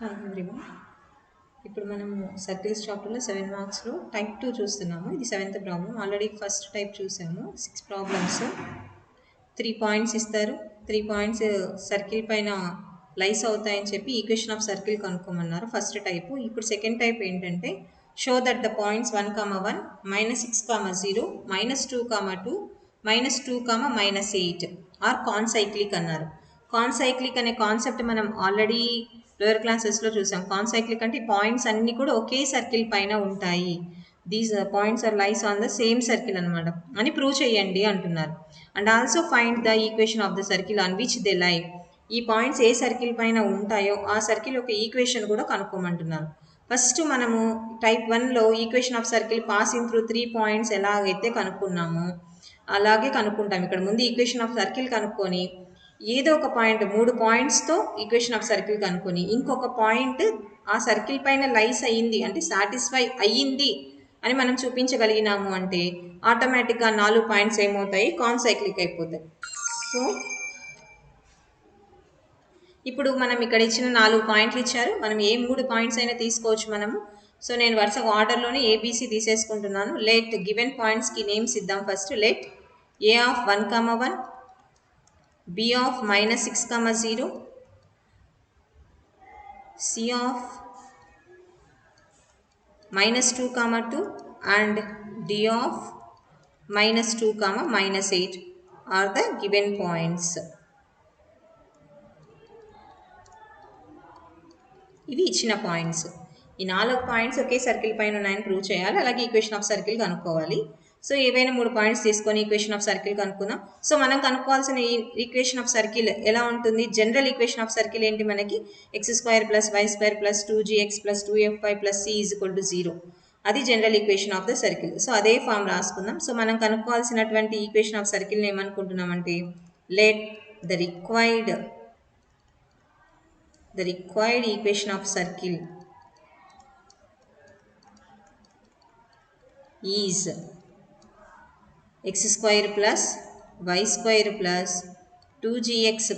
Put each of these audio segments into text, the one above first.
Hi everyone. ఇప్పుడు మనము circles చాప్టర్లో 7 మార్క్స్లో టైప్ 2 చూస్తున్నాము. ఇది 7th problem. Already first type చూసాము. 6 ప్రాబ్లమ్స్, 3 పాయింట్స్ ఇస్తారు. 3 పాయింట్స్ సర్కిల్ పైన లైస్ అవుతాయని చెప్పి ఈక్వేషన్ ఆఫ్ సర్కిల్ కనుక్కోమన్నారు ఫస్ట్ టైపు. ఇప్పుడు సెకండ్ టైప్ ఏంటంటే show that the points 1, 1, -6, 0, -2, 2, -2, -8 are concyclic అన్నారు. కాన్సైక్లిక్ అనే కాన్సెప్ట్ మనం ఆల్రెడీ లోయర్ క్లాసెస్లో చూసాం. కాన్సైక్లిక్ అంటే పాయింట్స్ అన్నీ కూడా ఒకే సర్కిల్ పైన ఉంటాయి. These points are lies on the same circle అనమాట అని ప్రూవ్ చేయండి అంటున్నారు. And also find the equation of the circle on which they lie. ఈ పాయింట్స్ ఏ సర్కిల్ పైన ఉంటాయో ఆ సర్కిల్ యొక్క ఈక్వేషన్ కూడా కనుక్కోమంటున్నారు. ఫస్ట్ మనము టైప్ 1లో equation of circle passing through 3 points ఎలాగైతే కనుక్కున్నామో అలాగే కనుక్కుంటాం. ఇక్కడ ముందు ఈక్వేషన్ ఆఫ్ సర్కిల్ కనుక్కొని ఏదో ఒక పాయింట్ 3 పాయింట్స్తో ఈక్వేషన్ ఆఫ్ సర్కిల్ కనుక్కొని ఇంకొక పాయింట్ ఆ సర్కిల్ పైన లైస్ అయ్యింది అంటే సాటిస్ఫై అయ్యింది అని మనం చూపించగలిగినాము అంటే ఆటోమేటిక్గా 4 పాయింట్స్ ఏమవుతాయి, కాన్సైక్లిక్ అయిపోతాయి. సో ఇప్పుడు మనం ఇక్కడ ఇచ్చిన 4 పాయింట్లు ఇచ్చారు. మనం ఏ 3 పాయింట్స్ అయినా తీసుకోవచ్చు మనము. సో నేను వరుసగా ఆర్డర్లోనే ఏబీసీ తీసేసుకుంటున్నాను. లెట్ గివెన్ పాయింట్స్కి నేమ్స్ ఇద్దాం. First let A of 1, 1, B of -6, 0, C of -2, 2 and D of -2, -8 are the given points. ఇవి ఇచ్చిన పాయింట్స్. ఈ 4 పాయింట్స్ ఒకే సర్కిల్ పైన ఉన్నాయని ప్రూవ్ చేయాలి. అలాగే ఈక్వేషన్ ఆఫ్ సర్కిల్ కనుక్కోవాలి. సో ఏవైనా 3 పాయింట్స్ తీసుకొని ఈక్వేషన్ ఆఫ్ సర్కిల్ కనుక్కుందాం. సో మనం కనుక్కోవాల్సిన ఈక్వేషన్ ఆఫ్ సర్కిల్ ఎలా ఉంటుంది? జనరల్ ఈక్వేషన్ ఆఫ్ సర్కిల్ ఏంటి మనకి? x² + y² + 2gx + 2fy + c = 0. అది general equation of the circle. So అదే ఫామ్ రాసుకుందాం. సో మనం కనుక్కోవాల్సినటువంటి ఈక్వేషన్ ఆఫ్ సర్కిల్ని ఏమనుకుంటున్నామంటే let the required equation of circle is x² + y² + 2gx +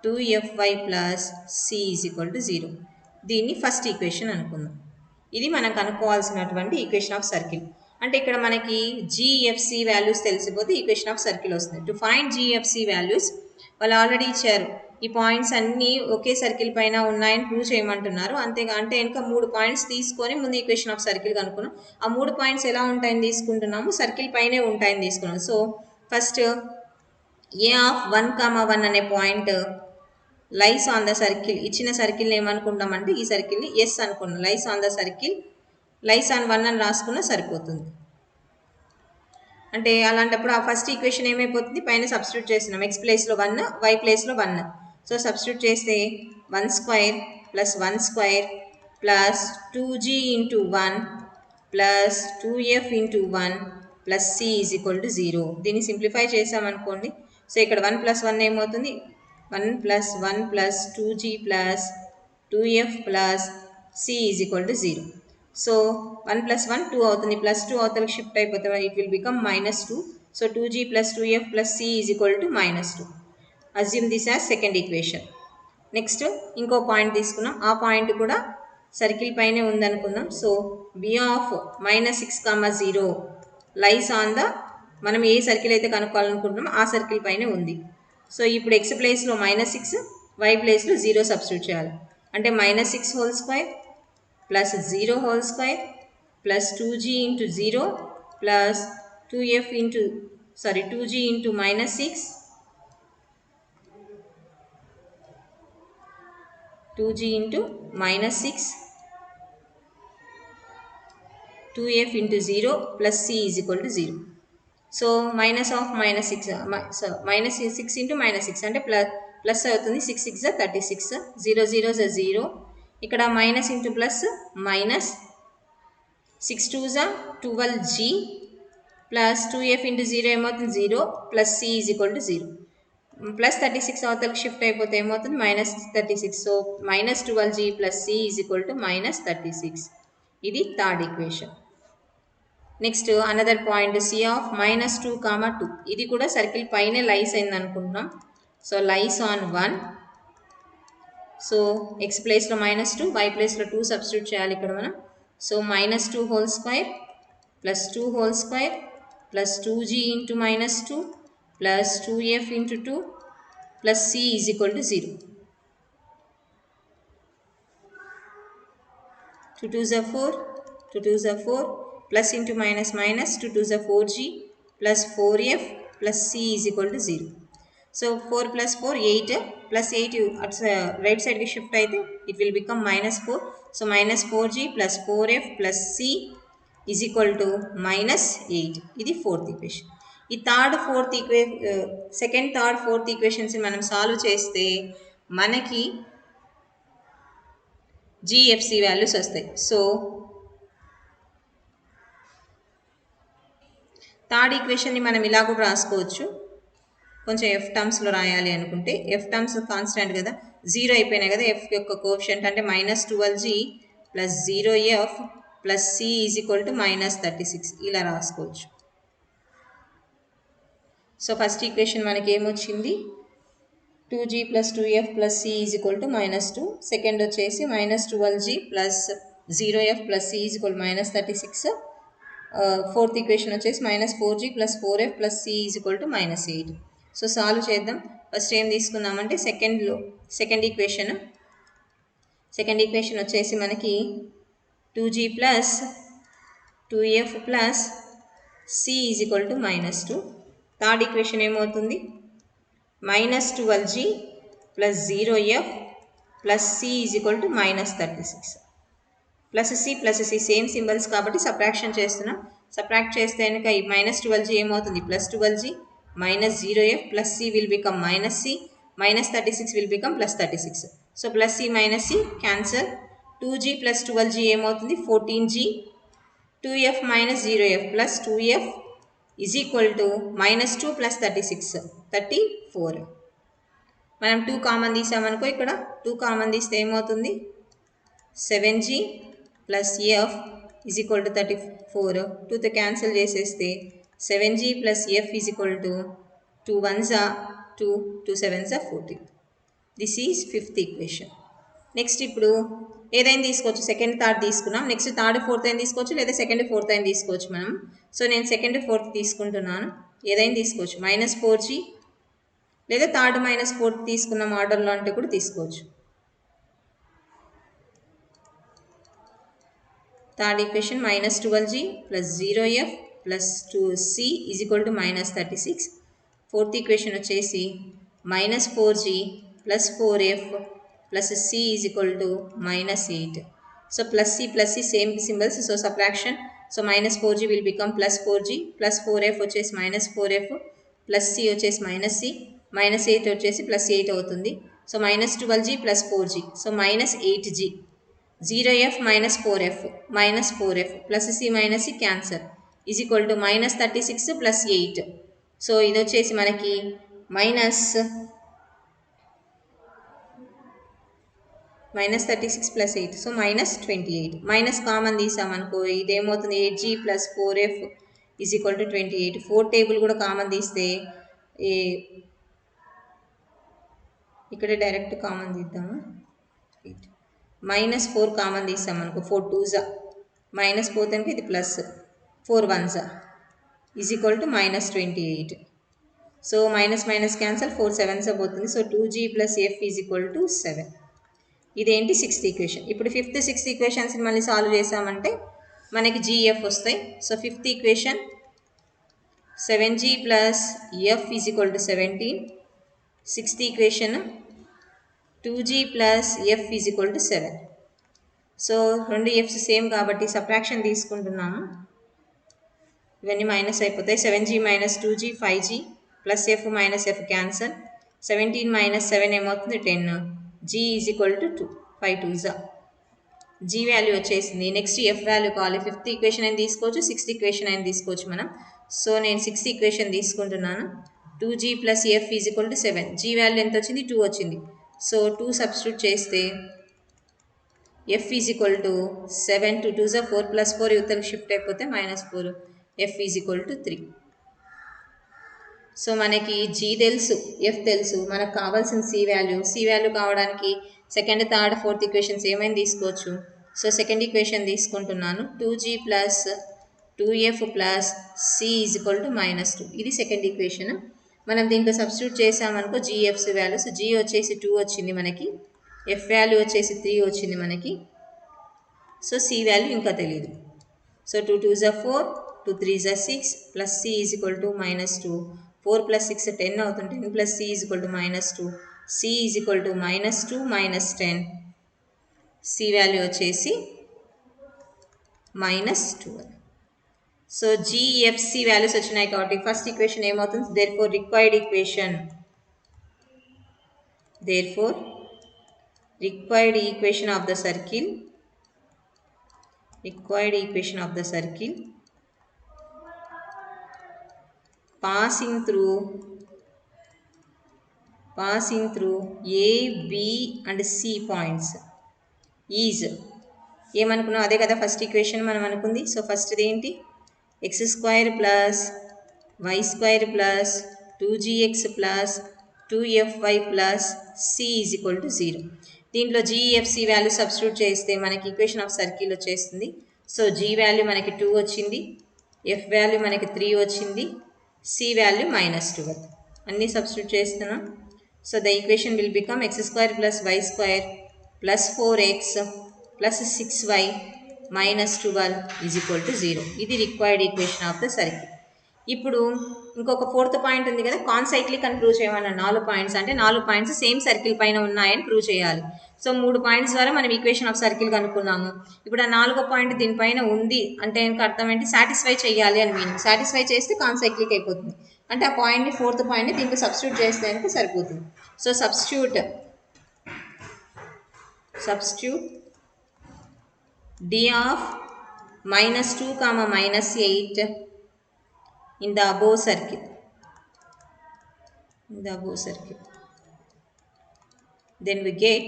2fy + c = 0. దీన్ని ఫస్ట్ ఈక్వేషన్ అనుకుందాం. ఇది మనం కనుక్కోవాల్సినటువంటి ఈక్వేషన్ ఆఫ్ సర్కిల్. అంటే ఇక్కడ మనకి జిఎఫ్సి వాల్యూస్ తెలిసిపోతే ఈక్వేషన్ ఆఫ్ సర్కిల్ వస్తుంది. టు ఫైండ్ జిఎఫ్సి వాల్యూస్ వాళ్ళు ఆల్రెడీ ఇచ్చారు. ఈ పాయింట్స్ అన్నీ ఒకే సర్కిల్ పైన ఉన్నాయని ప్రూవ్ చేయమంటున్నారు. అంతేగా అంటే ఇంకా 3 పాయింట్స్ తీసుకొని ముందు ఈక్వేషన్ ఆఫ్ సర్కిల్ కనుక్కున్నాం. ఆ 3 పాయింట్స్ ఎలా ఉంటాయని తీసుకుంటున్నాము, సర్కిల్ పైనే ఉంటాయని తీసుకున్నాం. సో ఫస్ట్ ఏ ఆఫ్ 1, 1 అనే point lies on the circle. ఇచ్చిన సర్కిల్ని ఏమనుకుంటామంటే ఈ సర్కిల్ని ఎస్ అనుకున్నాం. లైస్ on the circle, lies on 1 అని రాసుకున్నా సరిపోతుంది. అంటే అలాంటప్పుడు ఆ ఫస్ట్ ఈక్వేషన్ ఏమైపోతుంది, పైన సబ్స్టిట్యూట్ చేస్తున్నాం. x ప్లేస్లో 1, y ప్లేస్లో 1. సో సబ్స్టిట్యూట్ చేస్తే 1² + 1² + 2g × 1 + 2f × 1 + c = 0. దీన్ని సింప్లిఫై చేసామనుకోండి. సో ఇక్కడ 1 + 1 ఏమవుతుంది, 1 + 1 + 2g + 2f + c = 0. సో 1 + 1 2 అవుతుంది. +2 అవతలకి షిఫ్ట్ అయిపోతే it will become -2. So 2g + 2f + c = -2. Assume this as second equation. Next ఇంకో పాయింట్ తీసుకున్నాం. ఆ పాయింట్ కూడా సర్కిల్ పైనే ఉందనుకుందాం. So b of -6, 0 lies on the, మనం ఏ సర్కిల్ అయితే కనుక్కోవాలనుకుంటున్నామో ఆ సర్కిల్ పైనే ఉంది. సో ఇప్పుడు x ప్లేస్లో -6, y ప్లేస్లో 0 సబ్స్టిట్యూట్ చేయాలి. అంటే -6² + 0² + 2g × 0 + 2g × -6 2g × -6 2f × 0 + c = 0. So -6 × -6 అంటే ప్లస్ అవుతుంది. 6 6 36, 0 0 0. ఇక్కడ minus into plus minus, 6 2 12g plus 2f × 0 ఏమవుతుంది 0 + c = 0. +36 అవతలకి షిఫ్ట్ అయిపోతే ఏమవుతుంది -36. So -12g + c = -36. ఇది third equation. Next another point c of -2, 2. ఇది కూడా సర్కిల్ పైనే లైస్ అయింది అనుకుంటున్నాం. So lies on 1. So x ప్లేస్లో -2, y ప్లేస్లో 2 సబ్స్టిట్యూట్ చేయాలి ఇక్కడ మనం. So -2 whole square plus 2 whole square plus 2g into -2 plus 2f into 2 plus c is equal to 0. 2 2s are 4, 2 2s are 4, plus into minus minus, 2 2s are 4g plus 4f plus c is equal to 0. So 4 plus 4, 8 plus 8 at right side we shift అయితే it will become -4. So minus 4g plus 4f plus c is equal to -8. ఇది fourth equation. ఈ third fourth second third fourth equations మనం solve చేస్తే మనకి జిఎఫ్సి values వస్తాయి. So third ఈక్వేషన్ని మనం ఇలా కూడా రాసుకోవచ్చు. కొంచెం ఎఫ్ టర్మ్స్లో రాయాలి అనుకుంటే ఎఫ్ టర్మ్స్ కాన్స్టెంట్ కదా, 0 అయిపోయినాయి కదా, ఎఫ్ యొక్క కోఎఫిషియంట్ అంటే -12g plus 0f plus c is equal to -36 ఇలా రాసుకోవచ్చు. సో ఫస్ట్ ఈక్వేషన్ మనకి ఏమొచ్చింది, 2g plus 2f plus c is equal to -2. Second వచ్చేసి -12g plus 0f plus c is equal -36. Fourth equation వచ్చేసి -4g plus 4f plus c is equal to -8. So solve చేద్దాం. First ఏం తీసుకుందామంటే second equation వచ్చేసి మనకి 2g plus 2f plus c is equal to -2. Third equation ఏమవుతుంది, -12g plus 0f plus c is equal to -36. Plus C same symbols కాబట్టి subtraction చేస్తున్నాం. Subtract చేస్తే కనుక ఈ -12g ఏమవుతుంది, +12g minus 0f plus c will become minus c, minus 36 will become plus 36. So plus c minus c cancel. 2g plus 12g ఏమవుతుంది, 14g, 2f minus 0f plus 2f is equal to -2 plus 36, 34. మనం 2 common తీసామనుకో, ఇక్కడ 2 common తీస్తే ఏమవుతుంది, 7g plus f is equal to 34. 2తో cancel చేసేస్తే 7g plus f is equal to 2 1s are 2, 2 7s are 14. This is fifth equation. Next ఇప్పుడు ఏదైనా తీసుకోవచ్చు, second third తీసుకున్నాం, నెక్స్ట్ థర్డ్ ఫోర్త్ అయినా తీసుకోవచ్చు, లేదా సెకండ్ ఫోర్త్ అయినా తీసుకోవచ్చు మనం. సో నేను సెకండ్ ఫోర్త్ తీసుకుంటున్నాను, ఏదైనా తీసుకోవచ్చు. -4g లేదా థర్డ్ -4 తీసుకున్నాం ఆర్డర్లో అంటే కూడా తీసుకోవచ్చు. Third equation -12g plus 0f plus 2c is equal to -36. Fourth equation వచ్చేసి -4g plus 4f plus c is equal to -8. So plus C same symbols, so subtraction. So -4g will become +4g plus 4f వచ్చేసి -4f plus c వచ్చేసి -c, -8 వచ్చేసి +8 అవుతుంది. So -12g plus 4g, so -8g, 0f minus 4f plus c minus c cancel is equal to -36 plus 8. So ఇది వచ్చేసి మనకి -36 plus 8, so -28. Minus common తీసామనుకో ఇదేమవుతుంది, 8g plus 4f is equal to 28. 4 table కూడా common తీస్తే ఇక్కడే direct common తీద్దాము. -4 common తీసామనుకో, 4 2s -4 కనుక ఇది plus 4 1s is equal to -28. So minus cancel, 4 7s పోతుంది. So 2g plus f is equal to 7. ఇదేంటి, సిక్స్త్ ఈక్వేషన్. ఇప్పుడు ఫిఫ్త్ సిక్స్త్ ఈక్వేషన్స్ని మళ్ళీ సాల్వ్ చేసామంటే మనకి జిఎఫ్ వస్తాయి. So fifth equation 7g plus f is equal to 17. Sixth equation 2g plus f is equal to 7. So రెండు ఎఫ్స్ same కాబట్టి subtraction తీసుకుంటున్నాము, ఇవన్నీ మైనస్ అయిపోతాయి. 7g minus 2g 5g plus f minus f cancel. 17 minus 7 ఏమవుతుంది, 10. g is equal to 2, 5 2s. g value వచ్చేసింది. Next F value కావాలి. Fifth equation అయినా తీసుకోవచ్చు, సిక్స్త్ ఈక్వేషన్ అయినా తీసుకోవచ్చు మనం. సో నేను సిక్స్త్ ఈక్వేషన్ తీసుకుంటున్నాను. 2g plus f is equal to 7. g value ఎంత వచ్చింది, 2 వచ్చింది. సో 2 సబ్స్టిట్యూట్ చేస్తే f is equal to 7, 2 2s 4 plus 4 యువతలకు షిఫ్ట్ అయిపోతే -4, f is equal to 3. So మనకి జీ తెలుసు, ఎఫ్ తెలుసు, మనకు కావాల్సిన సి వాల్యూ కావడానికి సెకండ్ థర్డ్ ఫోర్త్ ఈక్వేషన్స్ ఏమైనా తీసుకోవచ్చు. సో సెకండ్ ఈక్వేషన్ తీసుకుంటున్నాను, 2g plus 2f plus C is equal to -2. ఇది సెకండ్ ఈక్వేషన్. మనం దీంట్లో substitute చేసామనుకో GFs value. So G వచ్చేసి 2 వచ్చింది మనకి, ఎఫ్ వాల్యూ వచ్చేసి 3 వచ్చింది మనకి. సో సి వాల్యూ ఇంకా తెలియదు. So 2 2s are 4, 2 3s are 6 plus C is equal to -2. 4 plus 6 10 అవుతుంది. 10 plus C is equal to -2. C is equal to -2 -10. C value వచ్చేసి -12. సో జిఎఫ్సి వాల్యూస్ వచ్చినాయి కాబట్టి ఫస్ట్ ఈక్వేషన్ ఏమవుతుంది, therefore required equation of the circle passing through A, B and C points is ఏమనుకున్నాం అదే కదా first equation మనం అనుకుంది. So ఫస్ట్ది ఏంటి, x² plus y² plus 2gx plus 2fy plus c is equal to 0. దీంట్లో GFC value substitute చేస్తే మనకి ఈక్వేషన్ ఆఫ్ సర్కిల్ వచ్చేస్తుంది. సో జీ వాల్యూ మనకి 2 వచ్చింది, ఎఫ్ వాల్యూ మనకి 3 వచ్చింది, సి వాల్యూ -12. అన్నీ సబ్స్టిట్యూట్ చేస్తున్నాం. So the equation will become x² plus y² plus 4x plus 6y -12 is equal to 0. ఇది required equation of the circle. ఇప్పుడు ఇంకొక ఫోర్త్ పాయింట్ ఉంది కదా, కాన్సైక్లిక్ అని ప్రూవ్ చేయమన్నా. 4 పాయింట్స్ అంటే 4 పాయింట్స్ సేమ్ సర్కిల్ పైన ఉన్నాయని ప్రూవ్ చేయాలి. సో 3 పాయింట్స్ ద్వారా మనం ఈక్వేషన్ ఆఫ్ సర్కిల్ కనుక్కున్నాము. ఇప్పుడు ఆ 4వ పాయింట్ దీనిపైన ఉంది అంటే అర్థం ఏంటి, సాటిస్ఫై చేయాలి అని మీనింగ్. సాటిస్ఫై చేస్తే కాన్సైక్లిక్ అయిపోతుంది. అంటే ఆ పాయింట్ని, ఫోర్త్ పాయింట్ని దీంట్లో సబ్స్టిట్యూట్ చేస్తే సరిపోతుంది. So substitute d of -2, -8 in the above circle. Then we get,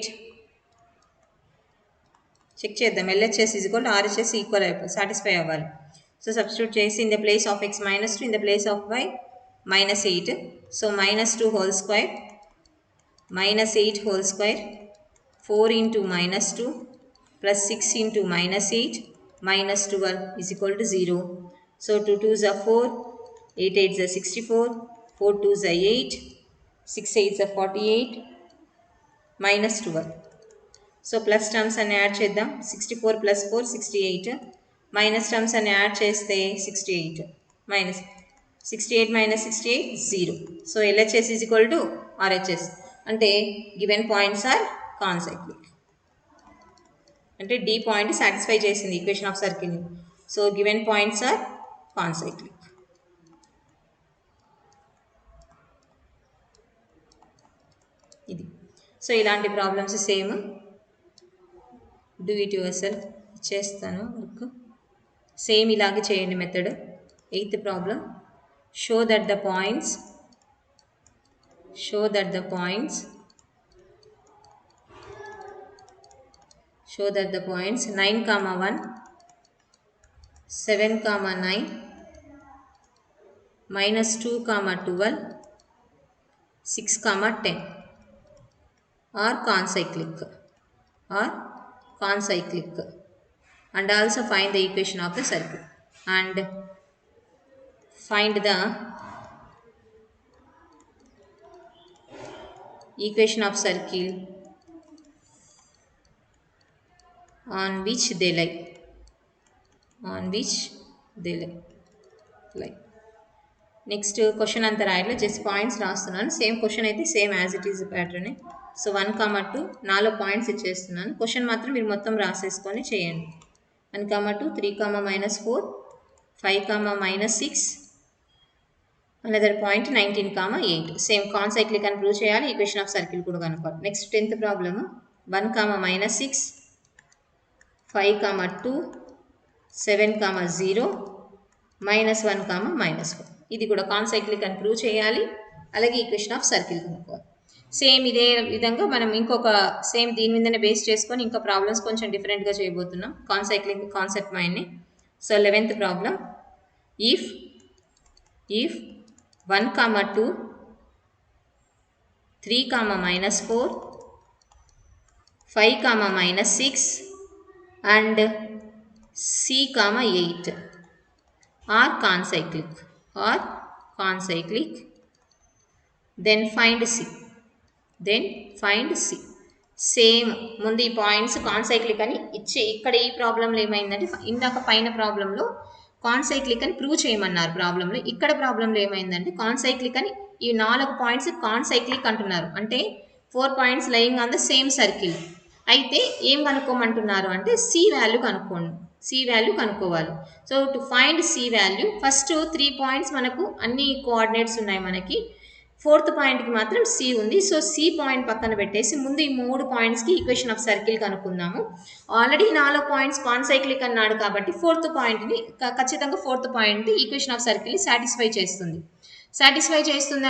check చేద్దాం, LHS is equal to RHS equal అయిపోయి సాటిస్ఫై అవ్వాలి. సో సబ్స్టిట్యూట్ చేసి in the place of x -2, in the place of y -8. So -2 whole square -8 whole square 4 into -2 plus 6 into -8 -12 is equal to 0. So 2 2s are 4, 8 8s are 64, 4 2s are 8, 6 8s are 48 -12. So plus terms అన్ని add చేద్దాం. 64 + 4 68, minus terms అన్ని add చేస్తే 68 68 0. So LHS is equal to RHS. అంటే given points are concyclic. అంటే D point satisfy చేసింది equation of సర్కిల్ని. So given points are concyclic. ఇది. So ఇలాంటి problems same do it yourself చేస్తాను వర్క్. సేమ్ ఇలాగే చేయండి method. 8th problem, show that the points 9, 1, 7, 9, -2, 12, 6, 10 are concyclic and also find the equation of the circle and find the equation of circle on which they lie. Next question అంతా రాయట్లేదు, just points రాస్తున్నాను. Same question అయితే same as it is ప్యాటర్నే. So 1, 2 4 points ఇచ్చేస్తున్నాను. Question మాత్రం మీరు మొత్తం రాసేసుకొని చేయండి. 1, 2, 3, -4, 5, -6, అనదర్ పాయింట్ 19, 8. సేమ్ కాన్సైక్లిక్ అని ప్రూవ్ చేయాలి, ఈక్వేషన్ ఆఫ్ సర్కిల్ కూడా కనుక్కోవాలి. Next 10th problem, 1, -6, 5, 2, 7, 0, -1, -4. ఇది కూడా కాన్సైక్లిక్ అని ప్రూవ్ చేయాలి, అలాగే ఈక్వేషన్ ఆఫ్ సర్కిల్ కనుక్కోవాలి. సేమ్ ఇదే విధంగా మనం ఇంకొక సేమ్ దీని మీదనే బేస్ చేసుకొని ఇంకా ప్రాబ్లమ్స్ కొంచెం డిఫరెంట్గా చేయబోతున్నాం కాన్సైక్లిక్ కాన్సెప్ట్ మైండ్ని. So 11th problem, if 1, 2, 3, -4, 5, -6 and C, 8 are concyclic. Then find C. Same ముందు ఈ పాయింట్స్ కాన్సైక్లిక్ అని ఇచ్చి ఇక్కడ ఈ ప్రాబ్లంలో ఏమైందంటే ఇందాక పైన ప్రాబ్లంలో కాన్సైక్లిక్ అని ప్రూవ్ చేయమన్నారు ప్రాబ్లంలో. ఇక్కడ ప్రాబ్లంలో ఏమైందంటే కాన్సైక్లిక్ అని ఈ 4 పాయింట్స్ కాన్సైక్లిక్ అంటున్నారు. అంటే 4 points lying on the same circle. అయితే ఏం కనుక్కోమంటున్నారు అంటే సి వాల్యూ కనుక్కోవాలి. So to find C value first 3 points మనకు అన్ని కోఆర్డినేట్స్ ఉన్నాయి మనకి. 4th పాయింట్కి మాత్రం సి ఉంది. సో సి పాయింట్ పక్కన పెట్టేసి ముందు ఈ 3 పాయింట్స్కి ఈక్వేషన్ ఆఫ్ సర్కిల్ కనుక్కుందాము. ఆల్రెడీ 4 పాయింట్స్ కాన్సైక్లిక్ అన్నాడు కాబట్టి 4th పాయింట్ని ఖచ్చితంగా 4th పాయింట్ ఈక్వేషన్ ఆఫ్ సర్కిల్ని సాటిస్ఫై చేస్తుంది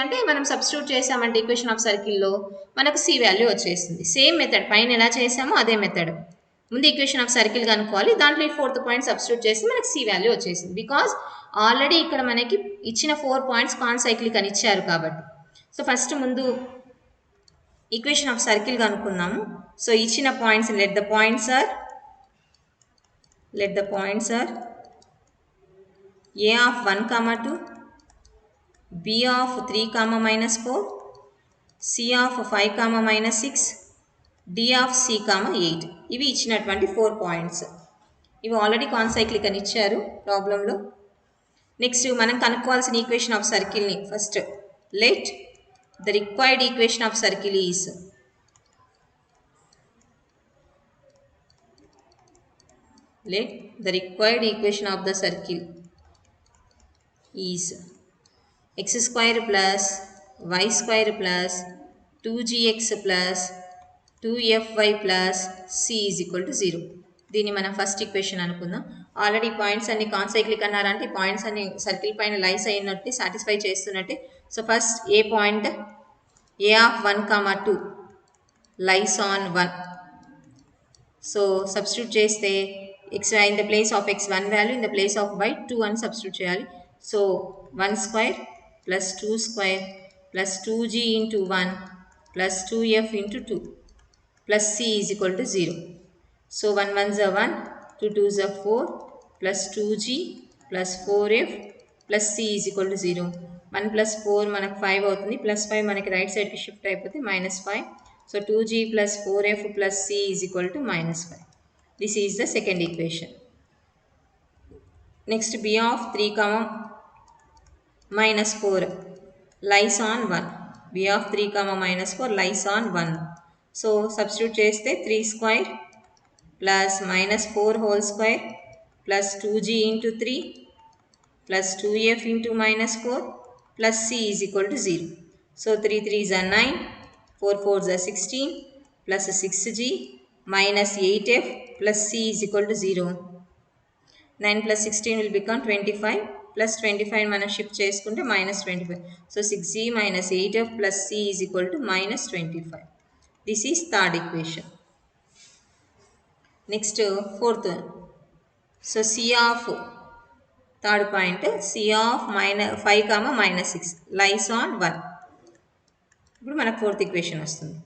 అంటే మనం సబ్స్టిట్యూట్ చేసామంటే ఈక్వేషన్ ఆఫ్ సర్కిల్లో మనకు సి వాల్యూ వచ్చేస్తుంది. సేమ్ మెథడ్ పైన ఎలా చేసామో అదే మెథడ్. ముందు ఈక్వేషన్ ఆఫ్ సర్కిల్ కనుక్కోవాలి, దాంట్లో ఈ 4th పాయింట్ సబ్స్టిట్యూట్ చేసి మనకు సి వాల్యూ వచ్చేసింది. బికాజ్ ఆల్రెడీ ఇక్కడ మనకి ఇచ్చిన 4 పాయింట్స్ కాన్సైక్లిక్ అని ఇచ్చారు కాబట్టి. సో ఫస్ట్ ముందు ఈక్వేషన్ ఆఫ్ సర్కిల్ కనుక్కుందాము. సో ఇచ్చిన points let the points are A of 1, 2, B of 3, -4, C of 5, -6, D of C, 8. ఇవి ఇచ్చినటువంటి 4 పాయింట్స్. ఇవి ఆల్రెడీ కాన్సైక్లిక్ అని ఇచ్చారు ప్రాబ్లంలో. నెక్స్ట్ మనం కనుక్కోవాల్సిన ఈక్వేషన్ ఆఫ్ సర్కిల్ని first let the required equation of circle is x square plus y square plus 2gx plus 2fy plus c is equal to 0. దీన్ని మనం ఫస్ట్ ఈక్వేషన్ అనుకుందాం. ఆల్రెడీ పాయింట్స్ అన్ని కాన్సైక్లిక్ అన్నారంటే పాయింట్స్ అన్ని circle పైన lies అయినట్టు satisfy చేస్తున్నట్టే. So first A point a of 1, 2 lies on 1. So substitute చేస్తే x in the place of x 1 value, in the place of y 2 అని substitute చేయాలి. So 1 square plus 2 square plus 2g into 1 plus 2f into 2 plus c is equal to 0. So 1 1s are 1, 2 2s are 4 plus 2g plus 4f plus c is equal to 0. 1 plus 4 మనకు 5 అవుతుంది, plus 5 మనకి right సైడ్కి shift అయిపోతే -5. So 2g plus 4f plus c is equal to -5. This is the second equation. Next b of 3, -4 lies on 1. b of 3, -4 lies on 1. So substitute చేస్తే 3 square plus -4 whole square plus 2g into 3 plus 2f into -4 plus c is equal to 0. So 3 3s are 9, 4 4s are 16 plus 6g minus 8f plus c is equal to 0. 9 plus 16 will become 25 plus 25 మనం shift చేసుకుంటే -25. So 6g minus 8f plus c is equal to -25. This is third equation. Next fourth one. So c of third point c of -5, -6 lies on 1. ఇప్పుడు మనకు fourth equation వస్తుంది.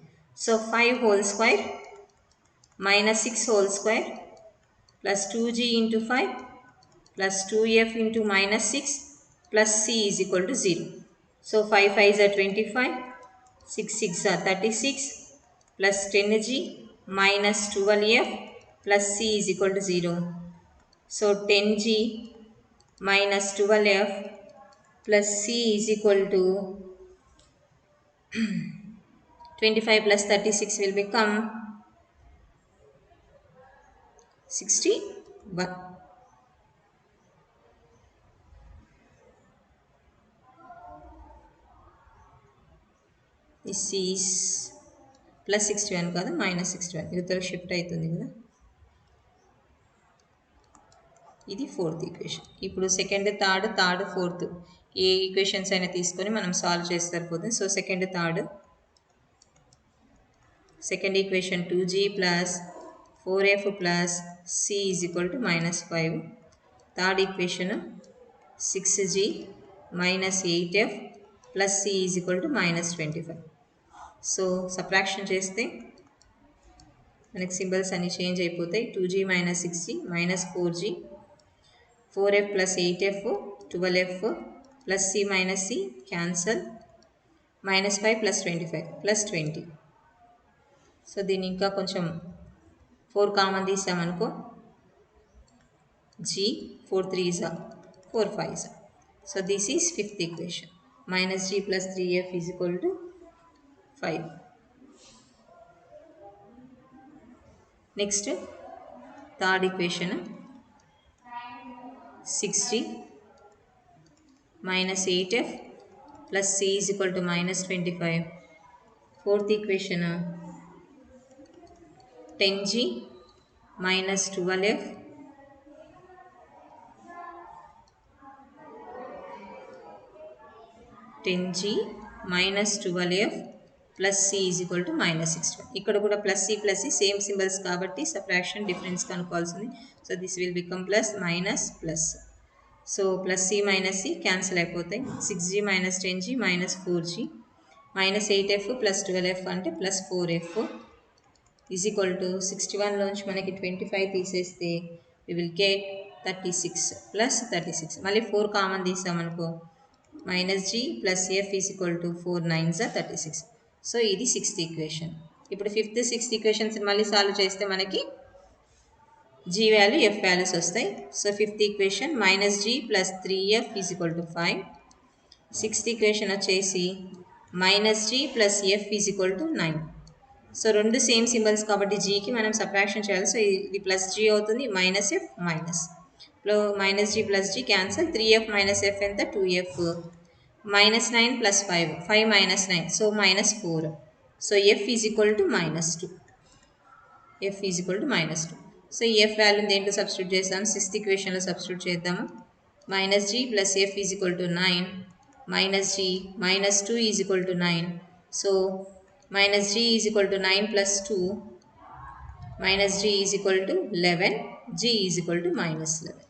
So 5 whole square -6 whole square plus 2g into 5 plus 2f into -6 plus c is equal to 0. So 5 5s are 25, 6 6 are 36 plus 10g minus 12f plus c is equal to 0. So 10g minus 12f plus c is equal to 25 plus 36 will become 61. This is plus 61 కాదు -61, ఇవతల shift అవుతుంది కదా. ఇది fourth equation. ఇప్పుడు second third fourth ఏ equations అయినా తీసుకొని మనం solve చేస్తే సరిపోతుంది. So second equation 2g plus 4f plus c is equal to -5. Third equation 6g minus 8f plus c is equal to minus 25. So subtraction చేస్తే మనకి symbols అన్ని change అయిపోతాయి. 2g minus 6g minus 4g 4f plus 8f 12f plus c minus c cancel minus 5 plus 25 plus 20. So దీన్ని ఇంకా కొంచెం 4 common తీసామనుకో g 4 3s 4 5s. So this is fifth equation. Minus g plus 3f is equal to 5. Next, third equation 6g minus 8f plus c is equal to minus 25. Fourth equation 10g minus 12f minus 12f plus c is equal to minus 65. ఇక్కడ కూడా plus c same symbols కాబట్టి subtraction difference కనుక్కోవాల్సింది. So this will become plus minus plus. So plus c minus c cancel అయిపోతాయి. 6g minus 10g minus 4g minus 8f plus 12f అంటే plus 4f is equal to 61 లోంచి మనకి 25 తీసేస్తే we will get 36 plus 36. మళ్ళీ 4 common తీసామనుకో minus g plus f is equal to 4 9s 36. So ఇది sixth equation. ఇప్పుడు fifth sixth equations మళ్ళీ solve చేస్తే మనకి g వాల్యూ f వాల్యూస్ వస్తాయి. So fifth equation minus g plus 3f is equal to 5. Sixth equation వచ్చేసి minus g plus f is equal to 9. So రెండు same symbols కాబట్టి జీకి మనం సబ్ట్రాక్షన్ చేయాలి. సో ఇది ప్లస్ g అవుతుంది, minus f minus minus g plus g cancel. 3f minus f ఎంత 2f minus 9 plus 5 5 minus 9 so minus 4. So f is equal to minus 2. f is equal to minus 2. So ఈ f వాల్యూని దేంట్లో substitute చేద్దాం? Sixth ఈక్వేషన్లో substitute చేద్దాము. Minus g plus f is equal to 9 minus g minus 2 is equal to 9. So minus g is equal to 9 plus 2 minus g is equal to 11 g is equal to minus 11.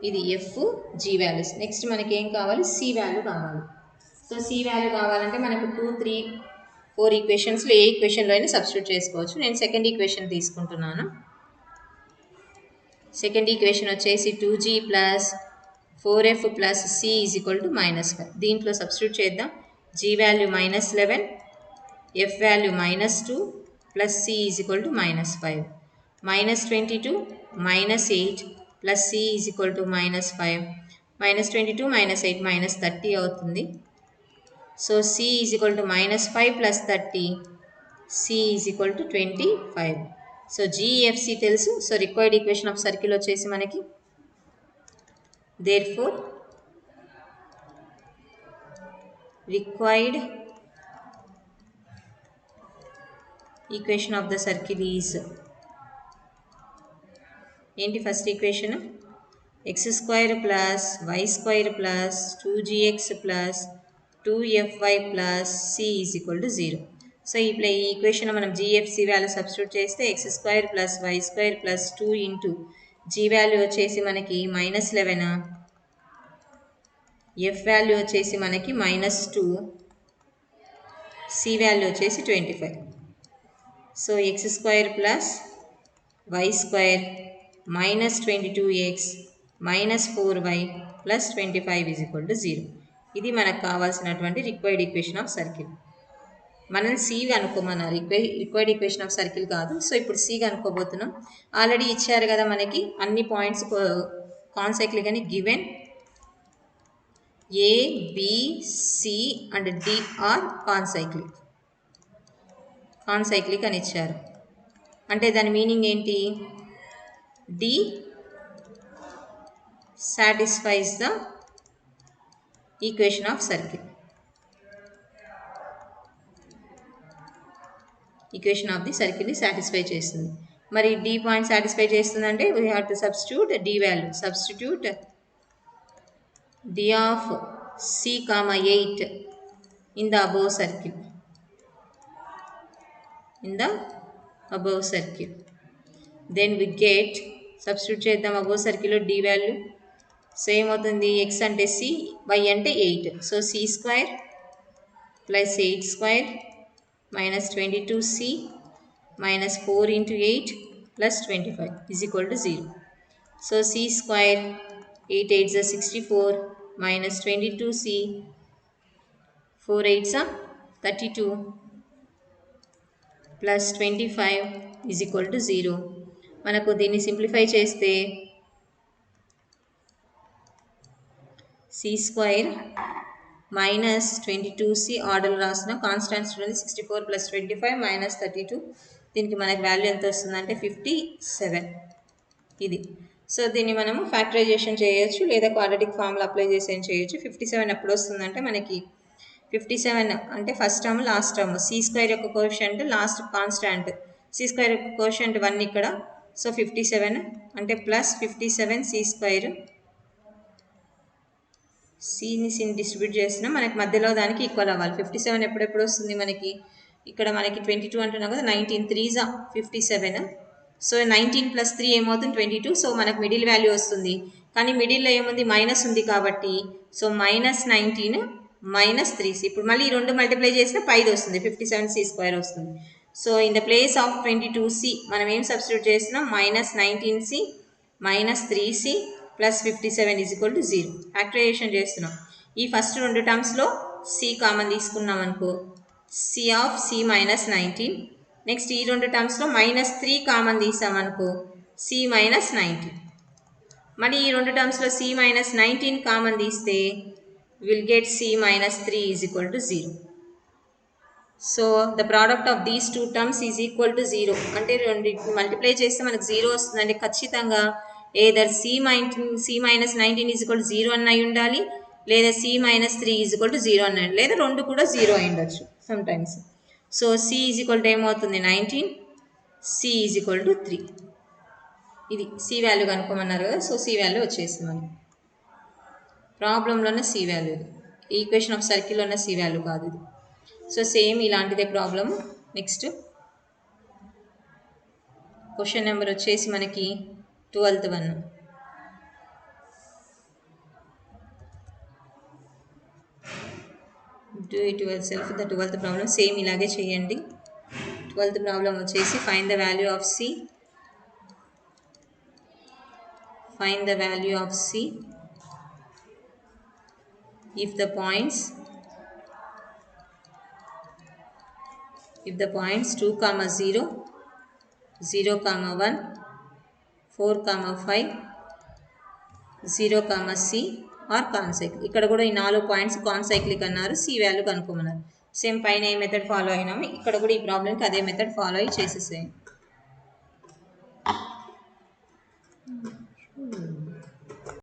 ఇది F G values. Next మనకి ఏం కావాలి? C value కావాలి. So C value కావాలంటే మనకు 2 3 4 ఈక్వేషన్స్లో ఏ ఈక్వేషన్లో అయినా substitute చేసుకోవచ్చు. నేను సెకండ్ ఈక్వేషన్ తీసుకుంటున్నాను. సెకండ్ ఈక్వేషన్ వచ్చేసి 2g plus 4f plus C is equal to minus 5. దీంట్లో సబ్స్టిట్యూట్ చేద్దాం. g value minus 11 f value minus 2 plus C is equal to minus 5 minus 22 minus 8 plus c is equal to minus 5 minus 22 minus 8 minus 30 అవుతుంది. So c is equal to minus 5 plus 30 c is equal to 25. So gfc తెలుసు. So required equation of circle వచ్చేసి మనకి therefore required equation of the circle is ఏంటి? First equation x square plus y square plus 2gx plus 2fy plus C is equal to 0. So ఈ equation మనం జిఎఫ్సి value substitute చేస్తే x square plus y square plus 2 into g value వచ్చేసి మనకి minus 11 F value వచ్చేసి మనకి minus 2 C value వచ్చేసి 25. So x square plus y square minus 22x minus 4y plus 25 is equal to 0. ఇది మనకు కావాల్సినటువంటి required equation of circle. మనం c అనుకోమన్నారు, రిక్వైర్డ్ ఈక్వేషన్ ఆఫ్ సర్కిల్ కాదు. సో ఇప్పుడు సి అనుకోబోతున్నాం. ఆల్రెడీ ఇచ్చారు కదా మనకి అన్ని పాయింట్స్ కాన్సైక్లిక్ అని given A B C and D are concyclic అని ఇచ్చారు. అంటే దాని మీనింగ్ ఏంటి? D satisfies the equation of circle. Equation of the circle is satisfy చేస్తుంది. మరి D పాయింట్ సాటిస్ఫై చేస్తుందంటే we have to substitute D value. Substitute D of C, 8 in the above circle. In the above circle. Then we get substitute చేద్దాం. Above సర్కిల్లో D value so ఏమవుతుంది x అంటే c, y అంటే 8. So c² plus 8² minus 22c minus 4 into 8 plus 25 is equal to 0. So c² 8 8s are 64 minus 22c 4 8s are 32 plus 25 is equal to 0. మనకు దీన్ని simplify చేస్తే c² minus 22c order రాసిన constants చూడండి 64 plus 25 minus 32. దీనికి మనకు value ఎంత వస్తుందంటే 57 ఇది. సో దీన్ని మనము ఫ్యాక్టరైజేషన్ చేయొచ్చు లేదా క్వాడ్రాటిక్ ఫార్ములా అప్లై చేసి ఏం చేయొచ్చు. 57 ఎప్పుడు వస్తుందంటే మనకి 57 అంటే first term last term c² యొక్క కోషంట్ లాస్ట్ కాన్స్టాంట్ c² యొక్క కోషంట్ 1 ఇక్కడ. సో 57 అంటే ప్లస్ 57 c². సిని డిస్ట్రిబ్యూట్ చేసినా మనకి మధ్యలో దానికి ఈక్వల్ అవ్వాలి. 57 ఎప్పుడెప్పుడు వస్తుంది మనకి ఇక్కడ మనకి 22 అంటున్నాం కదా 19 3s 57. సో 19 ప్లస్ 3 ఏమవుతుంది 22. సో మనకు మిడిల్ వాల్యూ వస్తుంది. కానీ మిడిల్లో ఏముంది మైనస్ ఉంది కాబట్టి సో మైనస్ 19 మైనస్ 3c. ఇప్పుడు మళ్ళీ ఈ రెండు మల్టిప్లై చేసినా 5 వస్తుంది 57c² వస్తుంది. So in the place of 22c మనం ఏం సబ్స్టిట్యూట్ చేసినాం minus 19c minus 3c plus 57 is equal to 0. Factorization చేస్తున్నాం. ఈ ఫస్ట్ రెండు టర్మ్స్లో c కామన్ తీసుకున్నాం అనుకో c of c minus 19. Next ఈ రెండు టర్మ్స్లో మైనస్ 3 కామన్ తీసామనుకో c మైనస్ 19. మళ్ళీ ఈ రెండు టర్మ్స్లో c మైనస్ 19 కామన్ తీస్తే will get c minus 3 is equal to 0. So the product of these two terms is equal to 0. అంటే రెండింటిని మల్టిప్లై చేస్తే మనకు 0 వస్తుందంటే ఖచ్చితంగా either c minus 19 is equal to 0 అన్న అయి ఉండాలి లేదా c minus 3 is equal to 0 అన్న లేదా రెండు కూడా 0 అయి ఉండొచ్చు some times. So c is equal to ఏమవుతుంది 19, c ఈజ్ ఈక్వల్ టు 3. ఇది c వాల్యూ కనుక్కోమన్నారు కదా. సో c వాల్యూ వచ్చేసింది మనకి ప్రాబ్లంలోనే c వాల్యూ. ఈక్వేషన్ ఆఫ్ సర్కిల్లో ఉన్న c వాల్యూ కాదు ఇది. సో సేమ్ ఇలాంటిదే ప్రాబ్లమ్. నెక్స్ట్ క్వశ్చన్ నెంబర్ వచ్చేసి మనకి 12th one. Do it your self the 12th problem same ఇలాగే చేయండి. 12th ప్రాబ్లం వచ్చేసి find the value of c. Find the value of c if the points 2, 0, 0, 1, 4, 5, 0, c are concyclic. ఇక్కడ కూడా ఈ 4 points concyclic అన్నారు. c value కనుక్కోమన్నారు. Same పైన ఏ మెథడ్ ఫాలో అయినాము ఇక్కడ కూడా ఈ ప్రాబ్లంకి అదే మెథడ్ ఫాలో అయ్యి చేసేసేయండి.